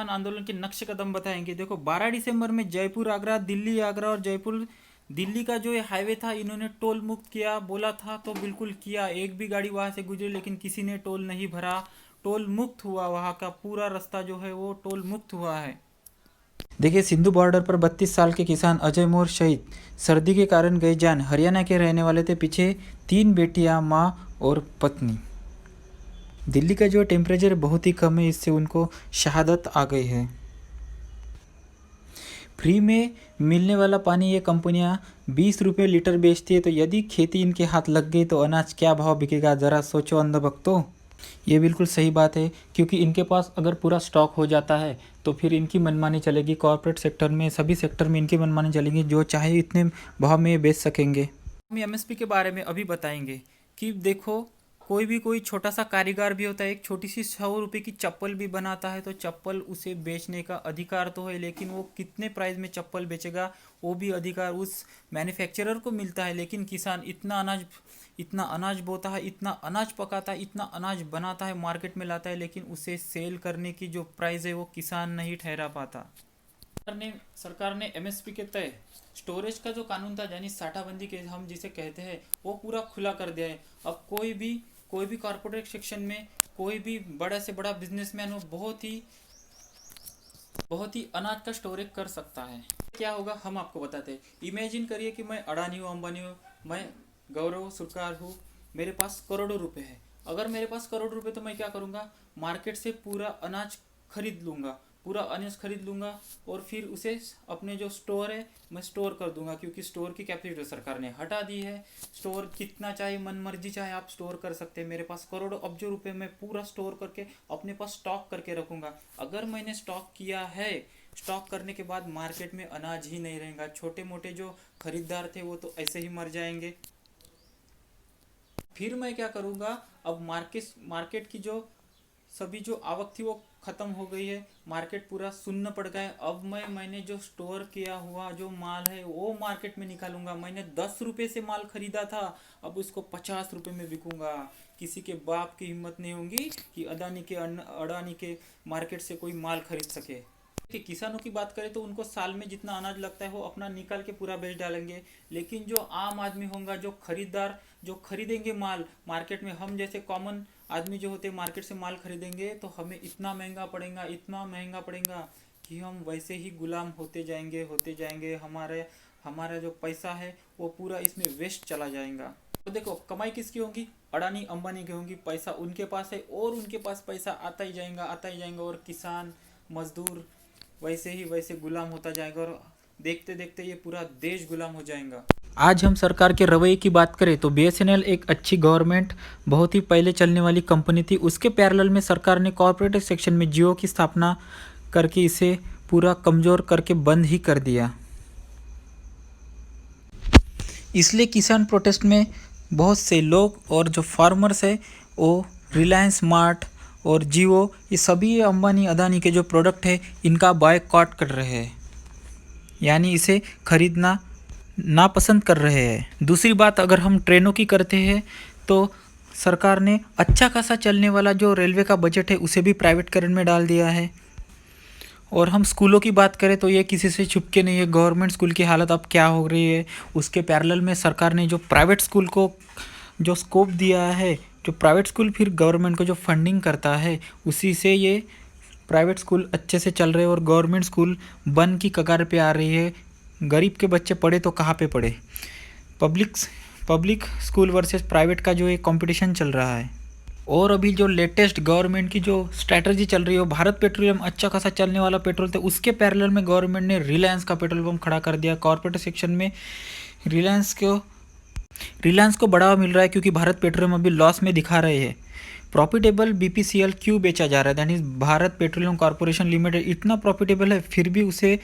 किसान आंदोलन के नक्श कदम बताएंगे। देखो 12 दिसंबर में जयपुर आगरा, दिल्ली आगरा और जयपुर दिल्ली का जो ये हाईवे था इन्होंने टोल मुक्त किया बोला था, तो बिल्कुल किया। एक भी गाड़ी वहाँ से गुजरी लेकिन किसी ने टोल नहीं भरा, टोल मुक्त हुआ। वहाँ का पूरा रास्ता जो है वो टोल मुक्त हुआ है। देखिए सिंधु बॉर्डर पर 32 साल के किसान अजय मोर शहीद, सर्दी के कारण गई जान। हरियाणा के रहने वाले थे, पीछे 3 बेटियां, माँ और पत्नी। दिल्ली का जो टेम्परेचर बहुत ही कम है, इससे उनको शहादत आ गई है। फ्री में मिलने वाला पानी ये कंपनियां 20 रुपये लीटर बेचती है, तो यदि खेती इनके हाथ लग गई तो अनाज क्या भाव बिकेगा, ज़रा सोचो अंधभक्तों। ये बिल्कुल सही बात है, क्योंकि इनके पास अगर पूरा स्टॉक हो जाता है तो फिर इनकी मनमानी चलेगी। कॉर्पोरेट सेक्टर में, सभी सेक्टर में इनकी मनमानी चलेगी, जो चाहे इतने भाव में बेच सकेंगे। हम एमएसपी के बारे में अभी बताएंगे कि देखो कोई छोटा सा कारीगर भी होता है, एक छोटी सी 100 रुपये की चप्पल भी बनाता है, तो चप्पल उसे बेचने का अधिकार तो है, लेकिन वो कितने प्राइस में चप्पल बेचेगा वो भी अधिकार उस मैन्युफैक्चरर को मिलता है। लेकिन किसान इतना अनाज बोता है, इतना अनाज पकाता है, इतना अनाज बनाता है, मार्केट में लाता है, लेकिन उसे सेल करने की जो प्राइस है वो किसान नहीं ठहरा पाता। सरकार ने एमएसपी के तय स्टोरेज का जो कानून था, यानी साठाबंदी के हम जिसे कहते हैं, वो पूरा खुला कर दिया है। अब कोई भी कॉर्पोरेट सेक्शन में कोई भी बड़ा से बड़ा बिजनेसमैन हो, बहुत ही अनाज का स्टोरेज कर सकता है। क्या होगा हम आपको बताते हैं। इमेजिन करिए कि मैं अडानी हूँ, अंबानी हूँ, मैं गौरव सरकार हूँ, मेरे पास करोड़ों रुपए है। अगर मेरे पास करोड़ रुपए तो मैं क्या करूँगा, मार्केट से पूरा अनाज खरीद लूँगा और फिर उसे अपने जो स्टोर है मैं स्टोर कर दूंगा, क्योंकि स्टोर की कैपेसिटी सरकार ने हटा दी है। स्टोर कितना चाहे मन मर्जी चाहे आप स्टोर कर सकते हैं। मेरे पास करोड़ों अब्जों रुपए मैं पूरा स्टोर करके अपने पास स्टॉक करके रखूंगा। अगर मैंने स्टॉक किया है, स्टॉक करने के बाद मार्केट में अनाज ही नहीं रहेगा, छोटे मोटे जो खरीदार थे वो तो ऐसे ही मर जाएंगे। फिर मैं क्या करूँगा, अब मार्केट की जो सभी जो आवक थी वो ख़त्म हो गई है, मार्केट पूरा सुन्न पड़ गया है। अब मैंने जो स्टोर किया हुआ जो माल है वो मार्केट में निकालूंगा। मैंने 10 रुपये से माल खरीदा था, अब उसको 50 रुपये में बिकूंगा। किसी के बाप की हिम्मत नहीं होगी कि अडानी के मार्केट से कोई माल खरीद सके। कि किसानों की बात करें तो उनको साल में जितना अनाज लगता है वो अपना निकाल के पूरा बेच डालेंगे, लेकिन जो आम आदमी होगा, जो खरीदार जो खरीदेंगे माल मार्केट में, हम जैसे कॉमन आदमी जो होते हैं मार्केट से माल खरीदेंगे तो हमें इतना महंगा पड़ेगा कि हम वैसे ही गुलाम होते जाएंगे। हमारा जो पैसा है वो पूरा इसमें वेस्ट चला जाएगा। तो देखो कमाई किसकी होगी, अडानी अंबानी की होगी। पैसा उनके पास है और उनके पास पैसा आता ही जाएगा और किसान मजदूर वैसे गुलाम होता जाएगा और देखते देखते ये पूरा देश गुलाम हो जाएगा। आज हम सरकार के रवैये की बात करें तो बीएसएनएल एक अच्छी गवर्नमेंट, बहुत ही पहले चलने वाली कंपनी थी। उसके पैरेलल में सरकार ने कॉर्पोरेट सेक्शन में जियो की स्थापना करके इसे पूरा कमज़ोर करके बंद ही कर दिया। इसलिए किसान प्रोटेस्ट में बहुत से लोग और जो फार्मर्स है वो रिलायंस स्मार्ट और जियो, ये सभी अंबानी अदानी के जो प्रोडक्ट है इनका बायकॉट कर रहे हैं, यानी इसे खरीदना नापसंद कर रहे हैं। दूसरी बात अगर हम ट्रेनों की करते हैं तो सरकार ने अच्छा खासा चलने वाला जो रेलवे का बजट है उसे भी प्राइवेटकरण में डाल दिया है। और हम स्कूलों की बात करें तो ये किसी से छुप के नहीं है, गवर्नमेंट स्कूल की हालत अब क्या हो रही है। उसके पैरेलल में सरकार ने जो प्राइवेट स्कूल को जो स्कोप दिया है, जो प्राइवेट स्कूल फिर गवर्नमेंट को जो फंडिंग करता है, उसी से ये प्राइवेट स्कूल अच्छे से चल रहे हैं और गवर्नमेंट स्कूल बंद की कगार पे आ रही है। गरीब के बच्चे पढ़े तो कहाँ पे पढ़े। पब्लिक स्कूल वर्सेस प्राइवेट का जो एक कंपटीशन चल रहा है। और अभी जो लेटेस्ट गवर्नमेंट की जो स्ट्रैटेजी चल रही है, भारत पेट्रोलियम अच्छा खासा चलने वाला पेट्रोल था, उसके पैरेलल में गवर्नमेंट ने रिलायंस का पेट्रोल पंप खड़ा कर दिया। कॉर्पोरेट सेक्शन में रिलायंस को बढ़ावा मिल रहा है, क्योंकि भारत पेट्रोलियम अभी लॉस में दिखा रहे हैं। प्रॉफिटेबल बीपीसीएल क्यों बेचा जा रहा है, यानी भारत पेट्रोलियम कॉर्पोरेशन लिमिटेड इतना प्रॉफिटेबल है फिर भी उसे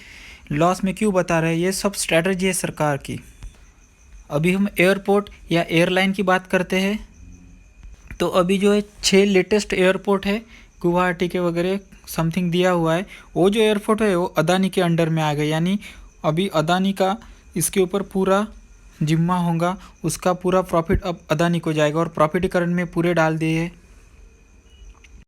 लॉस में क्यों बता रहे हैं। ये सब स्ट्रैटेजी है सरकार की। अभी हम एयरपोर्ट या एयरलाइन की बात करते हैं तो अभी जो है 6 लेटेस्ट एयरपोर्ट है गुवाहाटी के वगैरह समथिंग दिया हुआ है। वो जो एयरपोर्ट है वो अदानी के अंडर में आ गए, यानी अभी अदानी का इसके ऊपर पूरा जिम्मा होगा, उसका पूरा प्रॉफिट अब अदानी को जाएगा और प्रॉफिटीकरण में पूरे डाल दिए है।